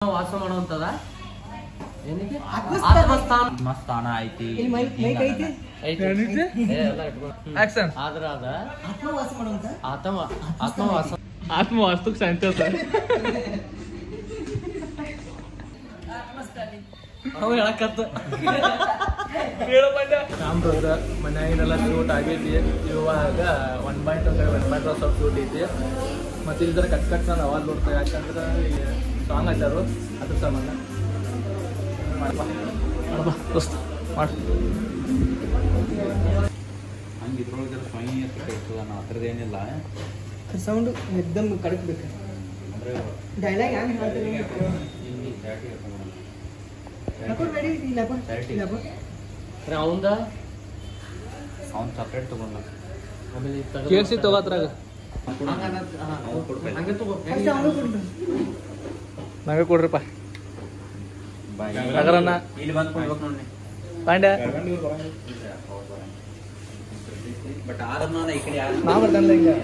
ವಾಸ ಮಾಡುವಂತದ ಏನಿಗೆ ಆತ್ಮಸ್ಥಾನ ಐತಿ ಆಕ್ಷನ್ ಆದ್ರ ಅದ ಆತ್ಮವಾಸ ಮಾಡುವಂತ ಆತ್ಮವಾಸ ಆತ್ಮವಾಸ್ತುಕ್ ಸಾಂತ ಸರ್ ಅವ ಹೇಳಕತ್ತ ನಮ್ರದ ಮನ್ಯಾಗಿನೆಲ್ಲ ಶೂಟ್ ಆಗೈತಿ ಇವಾಗ 1.1 ಸ್ವಲ್ಪ ಶೂಟ್ ಐತಿ ಮತ್ತೆ ಇದ್ರ ಕಟ್ ನಾನು ಅವಾಜ್ ನೋಡ್ತಾ ಯಾಕಂದ್ರೆ ಸಾಂಗ್ ಹಾಕ್ಯಾರು ಅದ್ರ ಸಂಬಂಧ ಮಾಡಪ್ಪ ದೋಸ್ತ ಮಾಡಿ ಹಂಗೆ ಇದ್ರೊಳಗೆ ಸ್ವಯಂ ಇರ್ತದೆ ನಾವು ಅದ್ರದ್ದು ಏನಿಲ್ಲ ಸೌಂಡ್ ಎಕ್ದಮ್ ಕಡಕ್ ಬೇಕು ಅಂದರೆ ಡೈಲಾಗ್ ಹ್ಯಾಂಗ ಹೇಳ್ತೀನಿ ಇಲ್ಲಿ ಚಾಟಿ ಇರ್ತದೆ ರೆಡಿ ಇಲ್ಲಪ್ಪ ಅವಂದ ಅವ್ನು ಸಪ್ರೇಟ್ ತೊಗೊಂಡ ಆಮೇಲೆ ಕೇಳಿಸಿ ತಗೋತ್ರಾಗ ಹಂಗೆ ತಗೋ ಅಷ್ಟೇ ಅವನು ಕೊಡ್ತೀನಿ ನಂಗೆ ಕೊಡ್ರಿಪ್ಪ ನಗರನ್ನ ಇಲ್ಲಿ ಬಂದು ಕೊಡ್ಬೇಕು ನೋಡಿ ಪಾಂಡ್ಯ ಬಟ್ ಆದ್ರೆ ನಾನು ಈ ಕಡೆ ನಾ ಬರ್ತಾನಲ್ಲ ಹಿಂಗೆ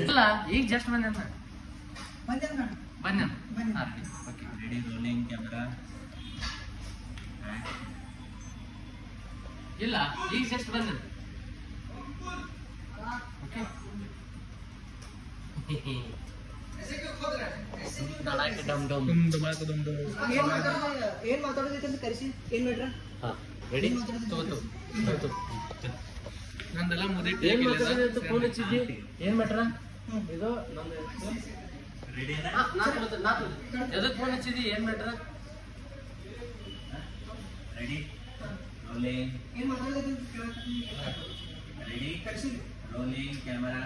ಇಲ್ಲ ಈಗ ಜಸ್ಟ್ ಬಂದ ರೆಡಿ ರೋಲಿಂಗ್ ಕ್ಯಾಮ್ರಾ ಇಲ್ಲ ಈಗ ಜಸ್ಟ್ ಬಂದ ಡಮ್ ಡಮ್ ಏನ್ ಮಾತಾಡೋದೈತೆ ಕರೆಸಿ ಏನ್ ಮಾಡ್ರ ರೆಡಿ ನಂದೆಲ್ಲ ಮುದಿ ಏನ್ ಮಾತಾಡೋದು ಫೋನ್ ಹಚ್ಚಿದ್ದಿ ಏನ್ ಮಾಡ್ರ ಇದು ರೆಡಿ ಎದಕ್ ಫೋನ್ ಹಚ್ಚಿದ್ದಿ ಏನ್ ಮಾಡ್ರ ರೆಡಿ ರೋಲಿಂಗ್ ಏನ್ ಮಾತಾಡೋದೈತೆ ರೆಡಿ ರೋಲಿಂಗ್ ಕ್ಯಾಮರಾ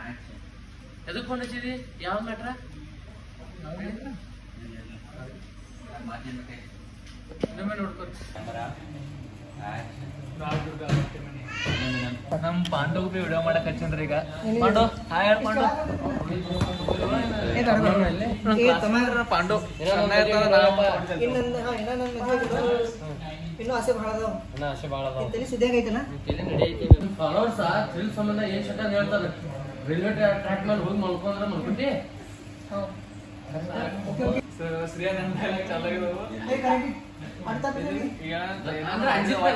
ಆಕ್ಷನ್ ಎದಕ್ ಫೋನ್ ಹಚ್ಚಿದ್ದಿ ಯಾವ ಮಾಡ್ರ ಮಾಧ್ಯಮಕ್ಕೆ ಇನ್ನೊಮ್ಮೆ ನೋಡ್ಕೊರಿ ಕ್ಯಾಮರಾ ಆಕ್ಷನ್ ನಮ್ಮ ಪಾಂಡವ್ ಬಿ ವಿಡಿಯೋ ಮಾಡಕ್ ಹಚ್ಚನ್ರಿ ಈಗ ಪಾಂಡು ಹಾಯ್ ಹೇಳ ಪಾಂಡು ಪಾಂಡು ಇನ್ನೂ ಆಸೆ ಬಹಳ ಅದಾವ ಆಸೆ ಭಾಳ ಅದಾವ ತಲೆ ಸುದ್ದಿಯಾಗೈತಲ್ಲ ಫಾಲೋವರ್ಸ್ ಥ್ರಿಲ್ ಸಂಬಂಧ ಏನ್ ಶಕ ಹೇಳ್ತಾರೆ ರೈಲ್ವೆ ಟ್ರ್ಯಾಕ್ ಮೇಲೆ ಹೋಗಿ ಮಲ್ಕೊಂಡ್ರೆ ಮಲ್ಕೊಂಡಿ ಅಂದ್ರೆ ಅಂಜಿಲ್ಲ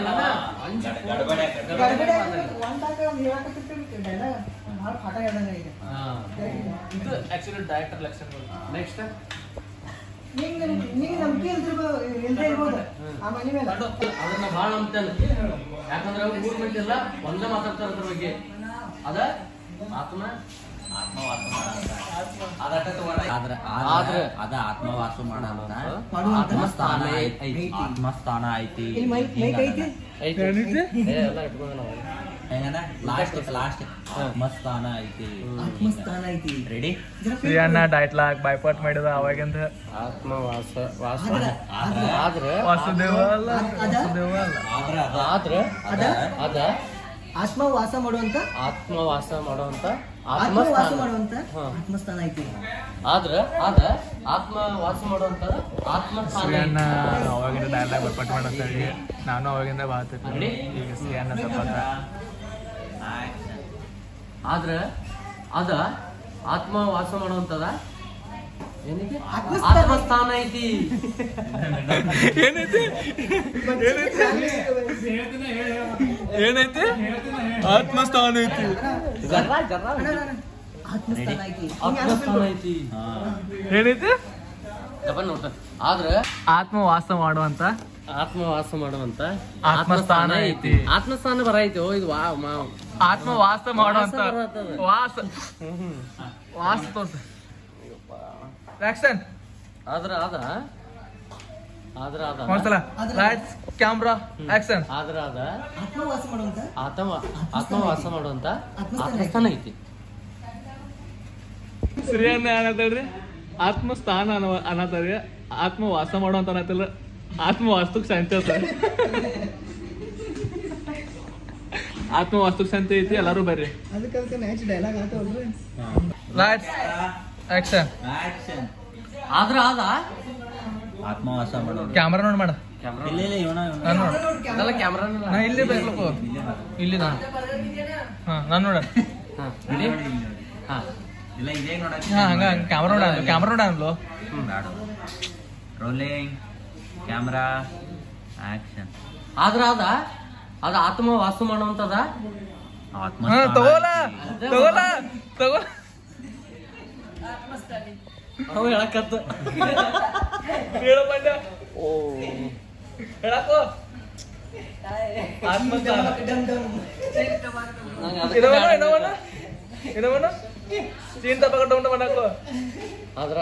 ಇದು ಆಕ್ಚುಲಿ ಡೈರೆಕ್ಟರ್ ಲೆಕ್ಷನ್ ನೆಕ್ಸ್ಟ್ ನಿಂಗೆ ನಂಬಿಕೆ ಇಲ್ದೇ ಇರ್ಬೋದು ಆ ಮನೆ ಮೇಲೆ ಅದನ್ನ ಭಾಳ ನಂಬ್ತೇನೆ ಯಾಕಂದ್ರೆ ಮೂರು ಮಂದಿ ಎಲ್ಲ ಒಂದೇ ಮಾತಾಡ್ತಾರೆ ಅದ್ರ ಬಗ್ಗೆ ಅದ ಆತ್ಮವಾಸ ಮಾಡಂತ ಅದಟ್ಟ ತಗೊಂಡ ಅದ ಆತ್ಮವಾಸ ಮಾಡಂತ ಆತ್ಮಸ್ಥಾನ ಐತಿ ಆತ್ಮಸ್ಥಾನ ಐತಿ ಇಲ್ಲಿ ಮೈಕ್ ಐತಿ ಎಲ್ಲ ಇಟ್ಕೊಂಡ ನಾವು ಹೆಂಗನ ಲಾಸ್ಟ್ ಆತ್ಮಸ್ಥಾನ ಐತಿ ಆತ್ಮಸ್ಥಾನ ಐತಿ ರೆಡಿ ಶ್ರೀಯಣ್ಣ ಡೈಟ್ ಲಾಕ್ ಬೈಪಾಟ್ ಮಾಡಿದ ಅವಾಗಿಂದ ಆತ್ಮವಾಸ ಆದ್ರೆ ವಾಸುದೇವ ಅಲ್ಲ ವಾಸುದೇವ ಅಲ್ಲ ಆದ್ರೆ ಅದ ಆತ್ಮವಾಸ ಮಾಡುವಂತ ಆತ್ಮವಾಸ ಮಾಡುವಂತ ಆತ್ಮವಾಸ ಮಾಡುವಂತ ಆತ್ಮಸ್ಥಾನ ಐತಿ ಆದ್ರೆ ಅದ ಆತ್ಮವಾಸ ಮಾಡುವಂತ ಆತ್ಮಸ್ಥಾನ ಶ್ರೀಯಣ್ಣ ಅವಾಗಿಂದ ಡೈಲಾಗ್ ಬೈಪಾಟ್ ಮಾಡಂತ ನಾನು ಅವಾಗಿಂದ ಬಾಳ್ತಿದ್ದೆ ಈಗ ಶ್ರೀಯಣ್ಣ ತಪ್ಪ ಆದ್ರೆ ಅದ ಆತ್ಮವಾಸ ಮಾಡುವಂತದ ಏನಿದೆ ಆತ್ಮಸ್ಥಾನ ಐತಿ ಏನೈತಿ ಏನೈತಿ ಆತ್ಮಸ್ಥಾನ ಐತಿ ಆತ್ಮಸ್ಥಾನ ಐತಿ ಆತ್ಮಸ್ಥಾನ ಐತಿ ಏನೈತಿ ನೋಡ್ತ ಆದ್ರೆ ಆತ್ಮವಾಸ ಮಾಡುವಂತ ಆತ್ಮವಾಸ ಮಾಡುವಂತ ಆತ್ಮಸ್ಥಾನ ಐತಿ ಆತ್ಮಸ್ಥಾನ ಬರೈತಿ ಇದು ಆತ್ಮವಾಸ ಮಾಡುವಂತ ವಾಸ ವಾಸ ತೋರ್ಸ ಆಕ್ಷನ್ ಆದ್ರ ಅದ ಮಾಡ್ಸಲ ಲೈಟ್ಸ್ ಕ್ಯಾಮ್ರಾ ಆಕ್ಷನ್ ಆದ್ರ ಅದ ಆತ್ಮವಾಸ ಮಾಡುವಂತ ಆತ್ಮವಾಸ ಮಾಡುವಂತ ಆತ್ಮಸ್ಥಾನ ಐತಿ ಶ್ರೀಯಣ್ಣ ಅನ್ನತಲ್ರಿ ಆತ್ಮಸ್ಥಾನ ಅನ್ನತಾರ ಆತ್ಮವಾಸ ಮಾಡುವಂತ ಅನ್ನತ್ತಲ್ಲ ಆತ್ಮವಾಸ್ತುಕ್ ಶಾಂತಿ ಅದ ಆತ್ಮವಾಸ್ತುಕ್ ಶಾಂತಿ ಐತಿ ಎಲ್ಲಾರು ಬರ್ರಿ ಅದಕ್ಕೆ ಮ್ಯಾಚ್ ಡೈಲಾಗ್ ಆತವಲ್ರಿ ಲೈಟ್ಸ್ ಆಕ್ಷನ್ ಆಕ್ಷನ್ ಆದ್ರ ಅದ ಆತ್ಮವಾಸ ಮಾಡೋದು ಕ್ಯಾಮ್ರಾ ನೋಡಿ ಮಾಡ ಕ್ಯಾಮ್ರಾ ನಾನು ನೋಡ ಅದೆಲ್ಲ ಕ್ಯಾಮ್ರಾ ನಾ ಇಲ್ಲಿ ಬೇಕಲ್ಲಪ್ಪ ಇಲ್ಲಿ ನಾನು ನೋಡ ಹಾ ರೆಡಿ ಹಾ ಇಲ್ಲ ಇದೇ ನೋಡಕ್ಕೆ ಹಾ ಹಂಗ ಕ್ಯಾಮ್ರಾ ನೋಡ ಅನ್ಲು ರೋಲಿಂಗ್ ಕ್ಯಾಮ್ರಾ ಆಕ್ಷನ್ ಆದ್ರ ಅದ ಆತ್ಮ ವಾಸ ಮಾಡುವಂತದ ಆತ್ಮ ಹಾ ತಗೋಲ ಅವ ಹೇಳಕತ್ತ ಹೇಳ ಬಂದ ಹೇಳಕೋ ಆತ್ಮಸ್ಥಾನ ಇದವನ ಚೀನ್ ತಪ್ಪ ಕಟ್ಟ ಮಾಡಕೋ ಆದ್ರ